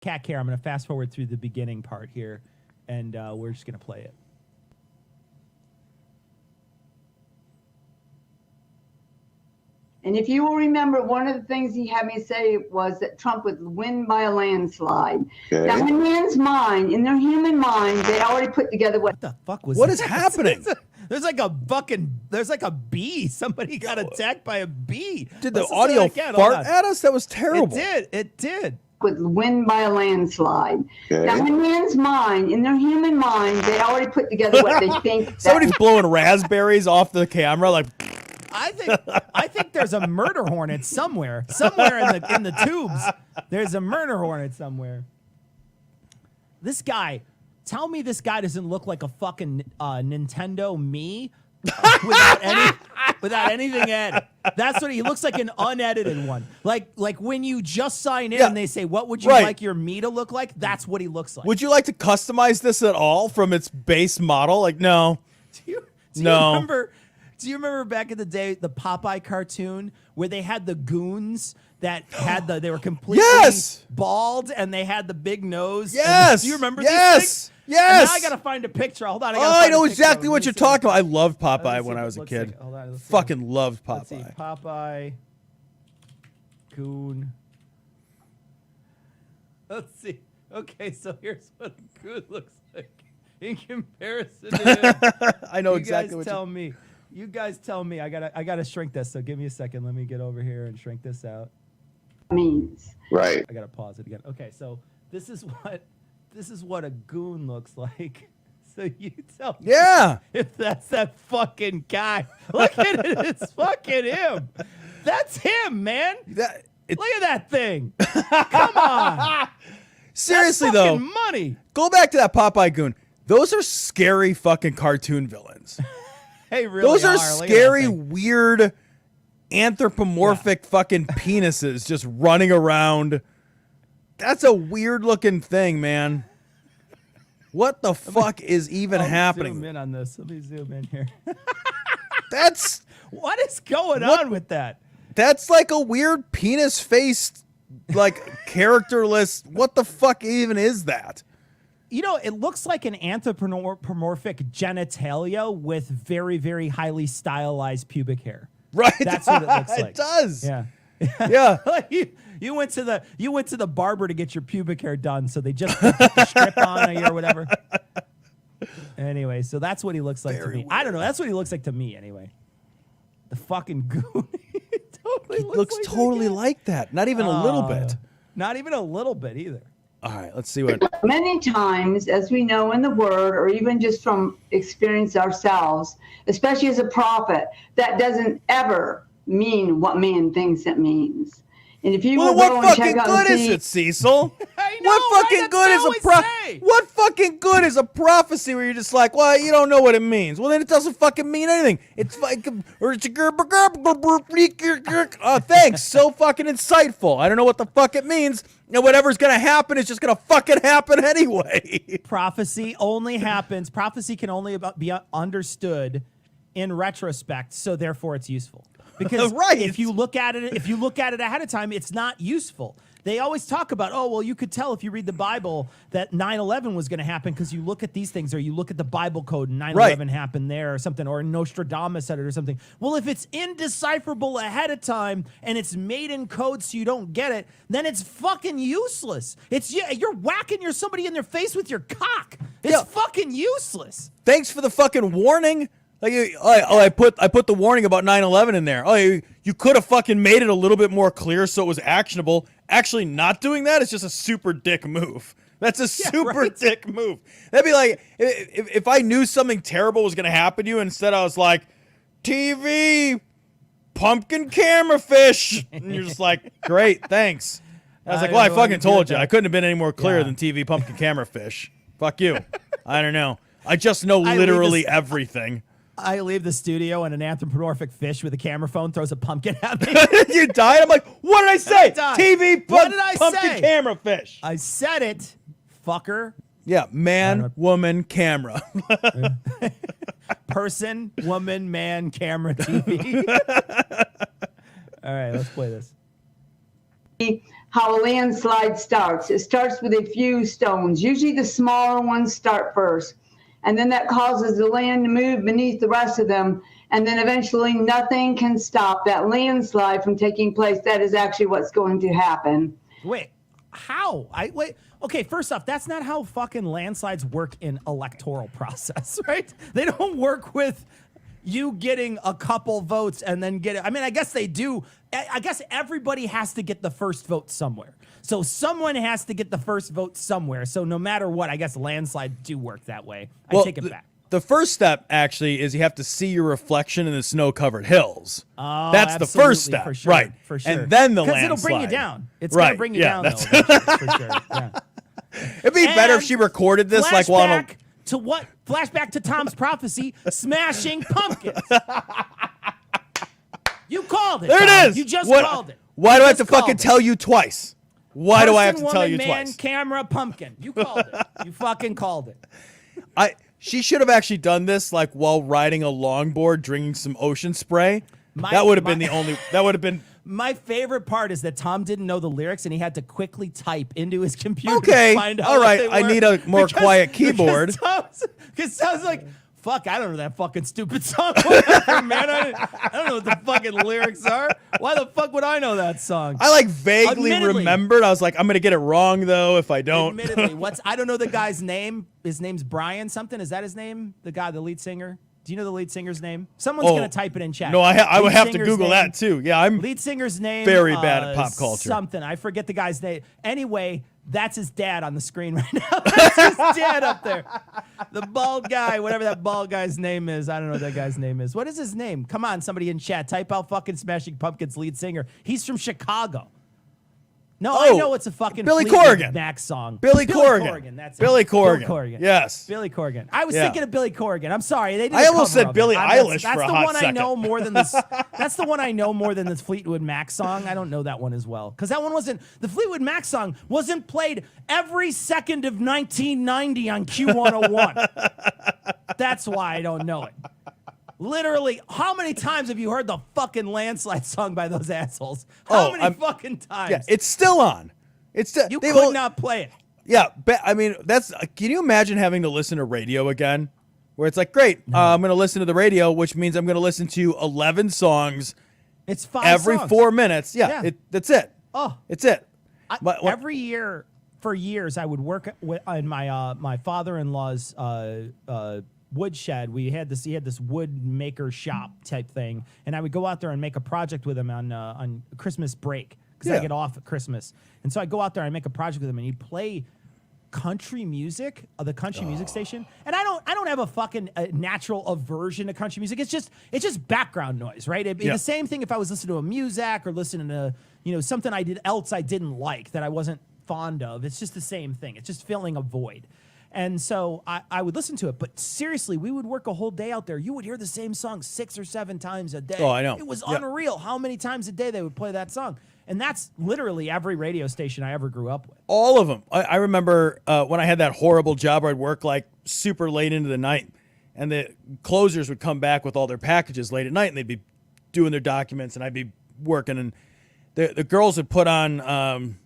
Cat Care. I'm going to fast forward through the beginning part here, and we're just going to play it. And if you will remember, one of the things he had me say was that Trump would win by a landslide. Okay. Now, in man's mind, in their human mind, they already put together what the fuck was what that? Is happening? There's like a bee. Somebody got attacked by a bee. Did the audio fart at us? That was terrible. It did. Would win by a landslide. Okay. Now, in man's mind, in their human mind, they already put together what they think. Somebody's blowing raspberries off the camera, like. I think there's a murder hornet somewhere in the tubes. There's a murder hornet somewhere. This guy, tell me this guy doesn't look like a fucking Nintendo Mii without anything added. That's what he looks like, an unedited one. Like when you just sign in and they say, "What would you like your Mii to look like?" That's what he looks like. Would you like to customize this at all from its base model? Like, no. Do you remember back in the day the Popeye cartoon where they had the goons that had they were completely bald and they had the big nose? Yes. Do you remember these things? Yes. And now I gotta find a picture. Hold on. I know exactly what you're talking about. I loved Popeye when I was a kid. Like. Hold on, fucking loved Popeye. Let's see. Popeye. Goon. Let's see. Okay, so here's what a goon looks like in comparison to him. I know exactly what you guys tell me. I gotta shrink this. So give me a second. Let me get over here and shrink this out. Means right. I gotta pause it again. Okay, so this is what a goon looks like. So you tell me if that's that fucking guy. Look at it. It's fucking him. That's him, man. Look at that thing. Come on. Seriously, that's though, money. Go back to that Popeye goon. Those are scary fucking cartoon villains. Hey, really? Those are scary, weird, anthropomorphic fucking penises just running around. That's a weird looking thing, man. What the fuck is even happening? Zoom in on this. Let me zoom in here. That's what is going on with that? That's like a weird penis-faced, like characterless. What the fuck even is that? You know, it looks like an anthropomorphic genitalia with very, very highly stylized pubic hair. Right. That's what it looks like. It does. Yeah. Yeah. Like you went to the barber to get your pubic hair done, so they just put the strip on you or whatever. Anyway, so that's what he looks like to me. Weird. I don't know. That's what he looks like to me anyway. The fucking goon. He looks totally like that. Not even a little bit. Not even a little bit either. All right, let's see what. Many times, as we know in the Word, or even just from experience ourselves, especially as a prophet, that doesn't ever mean what man thinks it means. And if you will go and check out what fucking good is it, Cecil? What fucking good is a What fucking good is a prophecy where you're just like, well, you don't know what it means? Well, then it doesn't fucking mean anything. It's like, oh, thanks. So fucking insightful. I don't know what the fuck it means. And whatever's gonna happen is just gonna fucking happen anyway. Prophecy only happens. Prophecy can only be understood in retrospect, so therefore it's useful. Because if you look at it ahead of time, it's not useful. They always talk about, oh, well, you could tell if you read the Bible that 9/11 was going to happen because you look at these things, or you look at the Bible code and 9/11 happened there or something, or Nostradamus said it or something. Well, if it's indecipherable ahead of time and it's made in code so you don't get it, then it's fucking useless. You're whacking somebody in their face with your cock. It's fucking useless. Thanks for the fucking warning. Like, I put the warning about 9/11 in there. Oh, you could have fucking made it a little bit more clear so it was actionable. Actually, not doing that is just a super dick move. That's a super dick move. That'd be like if I knew something terrible was gonna happen to you, instead I was like, TV, pumpkin camera fish, and you're just like, great, thanks. I was like, well, I fucking told you. I couldn't have been any more clear than TV, pumpkin camera fish. Fuck you. I don't know. I just know literally everything. I leave the studio and an anthropomorphic fish with a camera phone throws a pumpkin at me. You died? I'm like, what did I say? TV, pumpkin camera fish. I said it, fucker. Yeah, man, woman, camera. Person, woman, man, camera, TV. All right, let's play this. how a landslide starts. It starts with a few stones. Usually the smaller ones start first. And then that causes the land to move beneath the rest of them. And then eventually nothing can stop that landslide from taking place. That is actually what's going to happen. Wait, how? Okay, first off, that's not how fucking landslides work in electoral process, right? They don't work with you getting a couple votes and then I mean, I guess they do. I guess everybody has to get the first vote somewhere. So someone has to get the first vote somewhere. So no matter what, I guess landslides do work that way. I take it back. The first step, actually, is you have to see your reflection in the snow-covered hills. Oh, that's the first step, for sure, right? For sure. And then the landslide. Because it'll bring you down. It's right. going to bring you down, though, for sure. Yeah. It'd be better if she recorded this like while to what? Flashback to Tom's prophecy, Smashing Pumpkins. You called it. There Tom. it is. You just called it. Why do I have to fucking tell you twice? Why do I have to tell you man, twice? Camera, pumpkin. You called it. You fucking called it. She should have actually done this like while riding a longboard, drinking some ocean spray. That would have been the only. That would have been. My favorite part is that Tom didn't know the lyrics and he had to quickly type into his computer. Okay, to find out all right. what they I were. need a more quiet keyboard. Because Tom's like, fuck, I don't know that fucking stupid song. Whatever, man. I don't know what the fucking lyrics are. Why the fuck would I know that song? I like vaguely remembered. I was like, I'm gonna get it wrong though if I don't. Admittedly, I don't know the guy's name. His name's Brian something. Is that his name? The guy, the lead singer. Do you know the lead singer's name? Someone's gonna type it in chat. No, I would have to Google that too. Yeah, I'm lead singer's name. Very bad at pop culture. Something. I forget the guy's name. Anyway, that's his dad on the screen right now. That's his dad up there. The bald guy, whatever that bald guy's name is. I don't know what that guy's name is. What is his name? Come on, somebody in chat. Type out fucking Smashing Pumpkins lead singer. He's from Chicago. No, I know it's a fucking Billy Fleetwood Corgan. Mac song. Billy Corgan. That's Billy it. Corgan. Billy Corgan. Yes. Billy Corgan. I was thinking of Billy Corgan. I'm sorry. They did I almost said Billie Eilish that's for a the hot one second. I know more than this. That's the one I know more than this Fleetwood Mac song. I don't know that one as well because that one wasn't. The Fleetwood Mac song wasn't played every second of 1990 on Q101. That's why I don't know it. Literally, how many times have you heard the fucking landslide song by those assholes? How many fucking times? Yeah, it's still on. It's still, you could not play it. Yeah, but I mean, can you imagine having to listen to radio again? Where it's like, great, I'm going to listen to the radio, which means I'm going to listen to 11 songs. It's 5 every songs. 4 minutes. Yeah. That's it. Oh, it's it. Every year, for years, I would work in my father-in-law's woodshed. He had this wood maker shop type thing, and I would go out there and make a project with him on Christmas break because I get off at Christmas, and so I go out there and make a project with him, and he'd play country music, the country music station, and I don't have a fucking natural aversion to country music. It's just background noise, right? It'd be the same thing if I was listening to a Muzak or listening to something I didn't like that I wasn't fond of. It's just the same thing. It's just filling a void. And so I would listen to it. But seriously, we would work a whole day out there. You would hear the same song 6 or 7 times a day. Oh, I know. It was unreal how many times a day they would play that song. And that's literally every radio station I ever grew up with. All of them. I remember when I had that horrible job where I'd work like super late into the night. And the closers would come back with all their packages late at night. And they'd be doing their documents. And I'd be working. And the girls would put on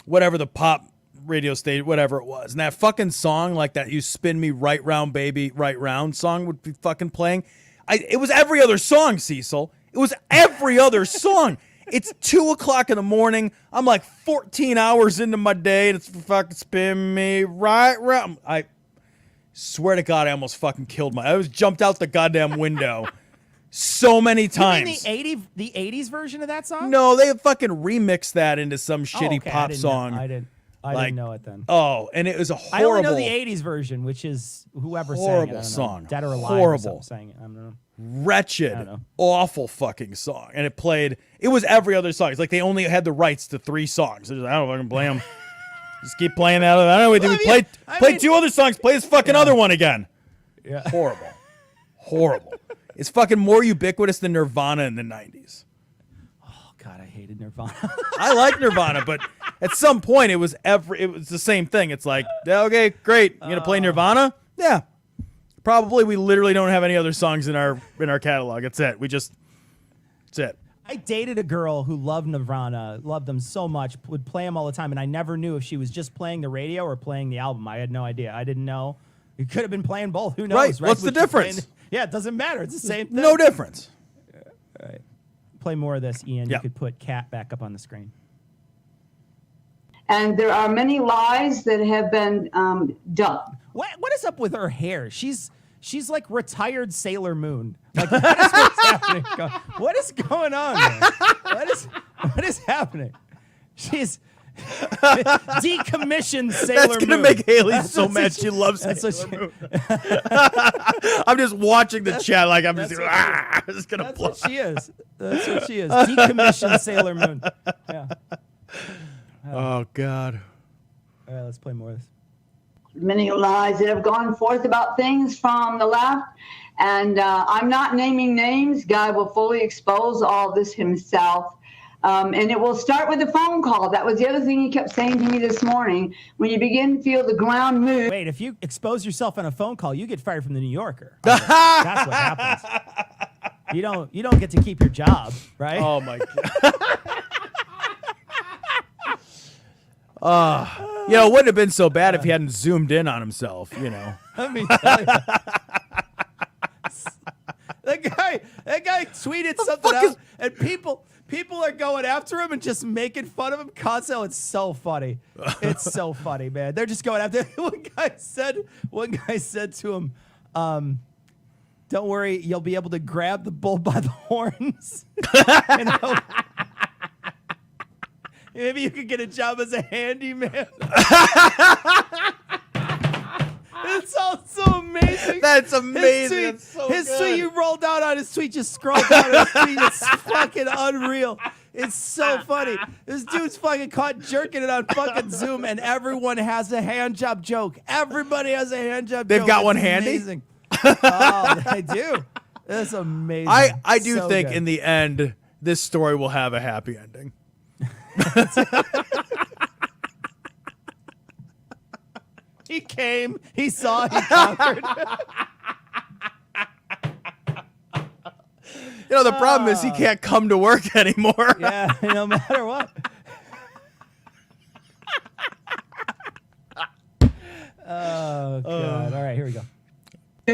whatever the pop radio station, whatever it was. And that fucking song, like that "You Spin Me Right Round, Baby, Right Round" song would be fucking playing. It was every other song, Cecil. It was every other song. It's 2:00 in the morning. I'm like 14 hours into my day, and it's fucking "Spin Me Right Round." I swear to God, I almost fucking killed I was jumped out the goddamn window so many times. You mean the 80s version of that song? No, they fucking remixed that into some shitty pop song. I didn't know it then. Oh, and it was a horrible. I only know the 80s version, which is whoever sang it. Horrible song. Dead or Alive Horrible. Or sang it. I don't know. Wretched, awful fucking song. And it was every other song. It's like they only had the rights to 3 songs. I don't fucking blame them. Just keep playing that. I don't know. Play 2 other songs. Play this fucking other one again. Yeah. Horrible. It's fucking more ubiquitous than Nirvana in the 90s. Oh, God, I hated Nirvana. I like Nirvana, but at some point it was the same thing. It's like, okay, great. You gonna play Nirvana? Yeah. Probably we literally don't have any other songs in our catalog. It's it. That's it. I dated a girl who loved Nirvana, loved them so much, would play them all the time, and I never knew if she was just playing the radio or playing the album. I had no idea. I didn't know. You could have been playing both. Who knows? Right. What's the difference? Yeah, it doesn't matter. It's the same thing. No difference. All right. Play more of this, Ian. Yeah. You could put Kat back up on the screen. And there are many lies that have been done. What is up with her hair? She's like retired Sailor Moon. Like, what is what's happening? What is going on, man? What is happening? She's decommissioned Sailor Moon. That's gonna make Haley so mad. She loves Sailor Moon. I'm just watching the chat like I'm just gonna. That's what she is. That's what she is. Decommissioned Sailor Moon. Yeah. Oh God. All right, let's play more of this. Many lies that have gone forth about things from the left. And I'm not naming names. God will fully expose all this himself. And it will start with a phone call. That was the other thing he kept saying to me this morning. When you begin to feel the ground move. Wait, if you expose yourself on a phone call, you get fired from the New Yorker. That's what happens. You don't get to keep your job, right? Oh my God. You know, it wouldn't have been so bad if he hadn't zoomed in on himself, you know. Let me tell you. That guy tweeted something out, and people are going after him and just making fun of him constantly. It's so funny. It's so funny, man. They're just going after him. One guy said to him, don't worry, you'll be able to grab the bull by the horns. Maybe you could get a job as a handyman. It's all so amazing. That's amazing. His tweet, you rolled down on his tweet, just scroll down his tweet. It's fucking unreal. It's so funny. This dude's fucking caught jerking it on fucking Zoom, and everyone has a hand job joke. Everybody has a hand job joke. They've got one It's handy? amazing. Oh, they do. That's amazing. I do So think good. in the end, this story will have a happy ending. He came, he saw, he conquered. You know, the problem is he can't come to work anymore. Yeah, no matter what. Oh, God. All right, here we go.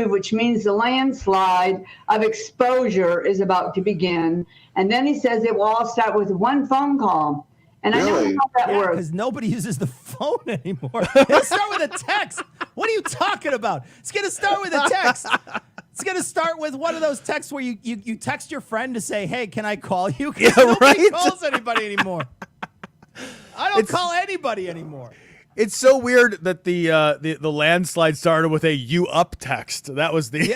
Which means the landslide of exposure is about to begin. And then he says it will all start with one phone call. And I know Really? how that works. Because nobody uses the phone anymore. It'll start with a text. What are you talking about? It's going to start with a text. It's going to start with one of those texts where you text your friend to say, hey, can I call you? 'Cause Yeah, nobody right? calls anybody anymore. I don't call anybody anymore. It's so weird that the landslide started with a "you up" text. That was the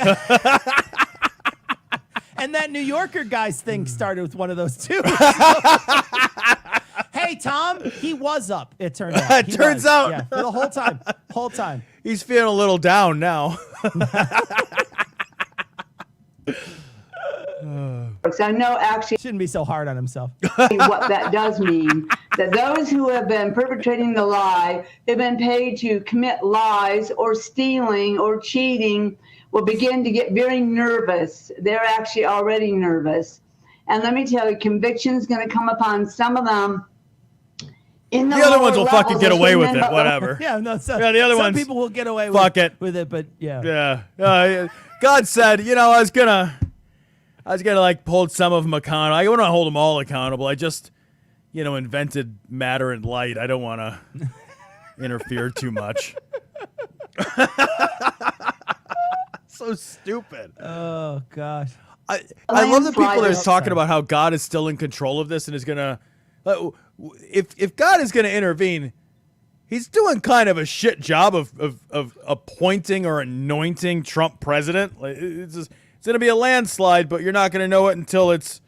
And that New Yorker guy's thing started with one of those too. Hey, Tom, he was up, it turned out. It turns out. Yeah, for the whole time. He's feeling a little down now. I know actually Shouldn't be so hard on himself. what that does mean. That those who have been perpetrating the lie have been paid to commit lies or stealing or cheating will begin to get very nervous. They're actually already nervous. And let me tell you, conviction is going to come upon some of them. In The other ones will lower fucking levels get of away with human, it, but- whatever. Yeah, no, Yeah, the other some ones, people will get away fuck with it, but yeah. Yeah. God said, you know, I was gonna like hold some of them accountable. I want to hold them all accountable. I just, you know, invented matter and light. I don't want to interfere too much. So stupid. Oh gosh. I love the people that are Landslide. talking about how God is still in control of this and is gonna. If God is gonna intervene, he's doing kind of a shit job of appointing or anointing Trump president. Like, it's gonna be a landslide, but you're not gonna know it until it's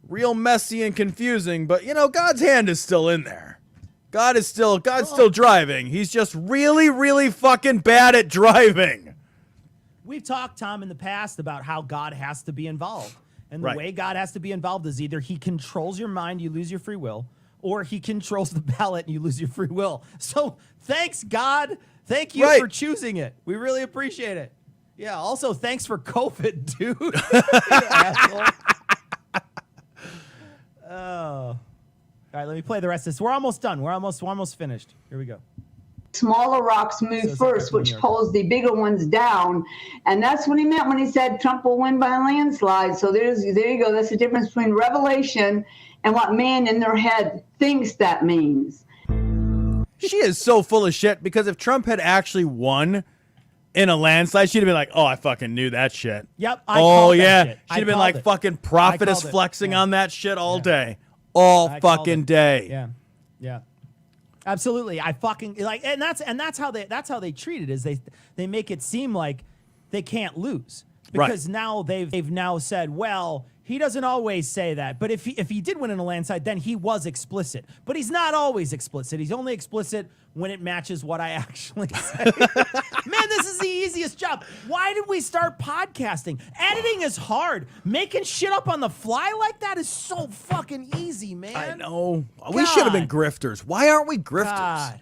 real messy and confusing. But you know, God's hand is still in there. God's still driving. He's just really, really fucking bad at driving. We've talked, Tom, in the past about how God has to be involved. And the Right. way God has to be involved is either he controls your mind, you lose your free will, or he controls the ballot and you lose your free will. So thanks, God. Thank you Right. for choosing it. We really appreciate it. Yeah, also thanks for COVID, dude. You asshole. All right, let me play the rest of this. We're almost done. We're almost finished. Here we go. Smaller rocks move first, which pulls the bigger ones down. And that's what he meant when he said Trump will win by a landslide. So there you go. That's the difference between revelation and what man in their head thinks that means. She is so full of shit, because if Trump had actually won in a landslide, she'd have been like, oh, I fucking knew that shit. Yep. She'd have been like fucking prophetess flexing on that shit all day. All fucking day. Yeah. Yeah. Absolutely. I fucking like, and that's how they treat it, is they make it seem like they can't lose, because now they've now said, well, he doesn't always say that, but if he did win in a landslide, then he was explicit. But he's not always explicit. He's only explicit when it matches what I actually say. Man, this is the easiest job. Why did we start podcasting? Editing is hard. Making shit up on the fly like that is so fucking easy, man. I know. We should have been grifters. Why aren't we grifters? God.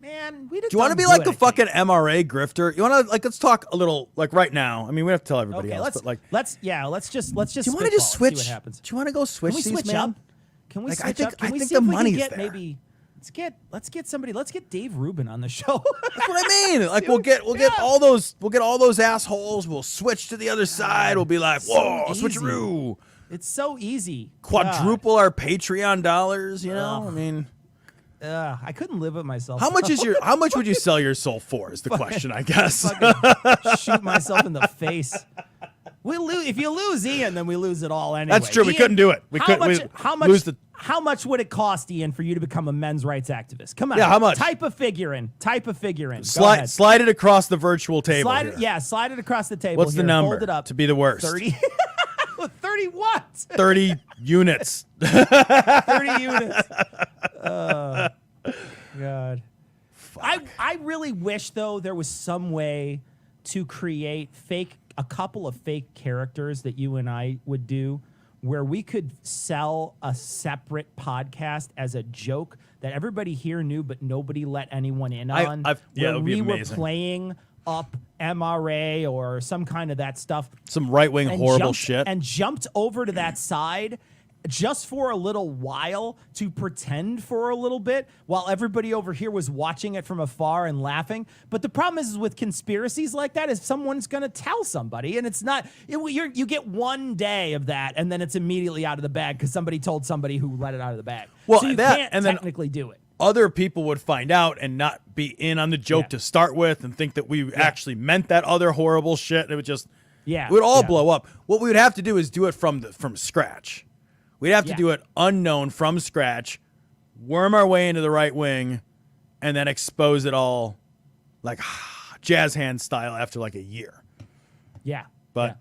Man, we did. Do you want to be like the fucking MRA grifter? You want to let's talk a little like right now. I mean, we have to tell everybody else, but like let's just. Do you want to just switch? See what happens. Do you want to go switch? Can we these, switch man? up? Can we like, switch up? Can I we think see the if we can money's get there. maybe? Let's get somebody. Let's get Dave Rubin on the show. That's what I mean. Like we'll get all those assholes. We'll switch to the other side. We'll be like, whoa, switcheroo. It's so easy. Quadruple our Patreon dollars. You know, I mean. I couldn't live with myself. How much would you sell your soul for? Is the question, I guess. Shoot myself in the face. We lose if you lose Ian, then we lose it all anyway. That's true. Ian, we couldn't do it. How much would it cost, Ian, for you to become a men's rights activist? Come on. Yeah, how much? Type a figure in. Slide it across the virtual table. Slide it across the table. What's the number? Fold it up. To be the worst? 30. 30 what? 30 units. 30 units. God. I really wish, though, there was some way to create a couple of fake characters that you and I would do, where we could sell a separate podcast as a joke that everybody here knew, but nobody let anyone in on. Where we were playing up MRA or some kind of that stuff. Some right-wing horrible shit. And jumped over to that side just for a little while to pretend for a little bit while everybody over here was watching it from afar and laughing. But the problem is with conspiracies like that is someone's going to tell somebody, and it's not, you get one day of that and then it's immediately out of the bag because somebody told somebody who let it out of the bag. Well, so you can't technically do it. Other people would find out and not be in on the joke to start with and think that we actually meant that other horrible shit. It would just, it would all blow up. What we would have to do is do it from scratch. We'd have to do it unknown from scratch, worm our way into the right wing, and then expose it all like jazz hand style after like a year. Yeah. But,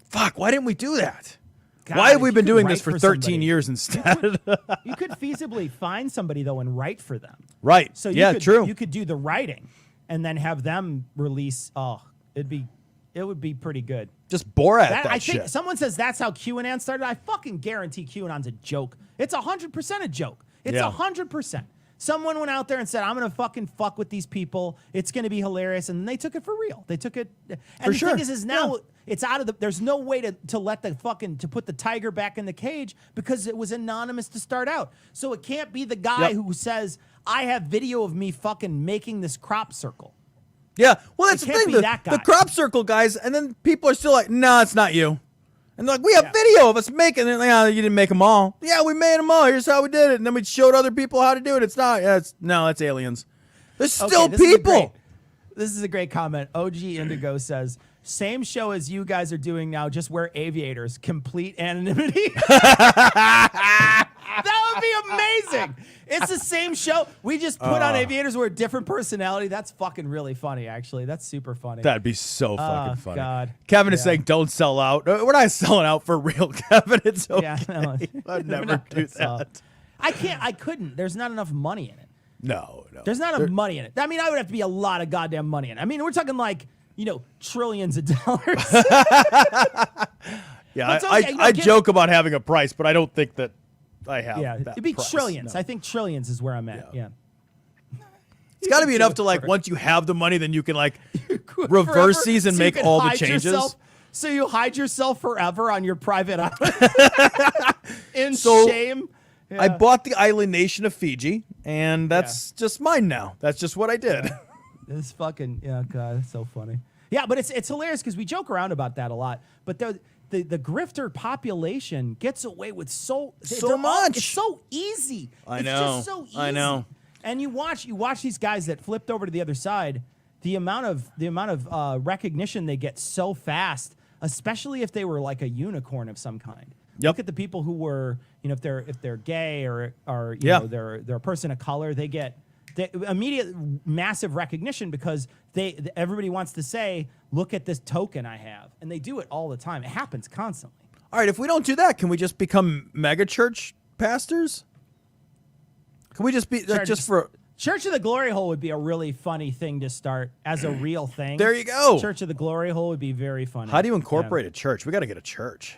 fuck, why didn't we do that? God, why have we been doing this for 13 years instead? You could feasibly find somebody, though, and write for them. Right. So true. You could do the writing and then have them release. It would be pretty good. Just Borat that I shit. think someone says that's how QAnon started. I fucking guarantee QAnon's a joke. It's 100% a joke. It's 100%. Someone went out there and said, I'm going to fucking fuck with these people. It's going to be hilarious. And they took it for real. They took it. And the thing is now it's out of the, there's no way to let the fucking, to put the tiger back in the cage because it was anonymous to start out. So it can't be the guy who says, I have video of me fucking making this crop circle. Yeah, well, that's the thing. The crop circle guys, and then people are still like, "No, it's not you." And they're like, "We have video of us making it." Like, you didn't make them all. Yeah, we made them all. Here's how we did it. And then we showed other people how to do it. It's not. That's aliens. There's still people. This is a great comment. OG Indigo says, "Same show as you guys are doing now. Just wear aviators. Complete anonymity." That would be amazing. It's the same show. We just put on aviators. We're a different personality. That's fucking really funny, actually. That's super funny. That'd be so fucking funny. God. Kevin is saying, don't sell out. We're not selling out for real, Kevin. It's okay. Yeah, no, I'd never do that. I couldn't. There's not enough money in it. No. There's not enough money in it. I mean, I would have to be a lot of goddamn money in it. I mean, we're talking like, trillions of dollars. Yeah, I joke about having a price, but I don't think that I have. Yeah, it'd be price. trillions. No. I think trillions is where I'm at. Yeah. It's got to be enough to like once you have the money, then you can like reverse these and make all the changes. So you hide yourself forever on your private island. in So, shame. I bought the Island Nation of Fiji, and that's just mine now. That's just what I did. This fucking God, it's so funny. Yeah, but it's hilarious because we joke around about that a lot. But the grifter population gets away with so much. It's so easy. I It's know. just so easy. I know. And you watch these guys that flipped over to the other side. The amount of recognition they get so fast, especially if they were like a unicorn of some kind. Yep. Look at the people who were, if they're gay or you know they're a person of color, they get immediate massive recognition because everybody wants to say, look at this token I have, and they do it all the time. It happens constantly. All right, if we don't do that, can we just become mega church pastors? Can we just be Church of the Glory Hole would be a really funny thing to start as a real thing. There you go. Church of the Glory Hole would be very funny. How do you incorporate a church? We got to get a church.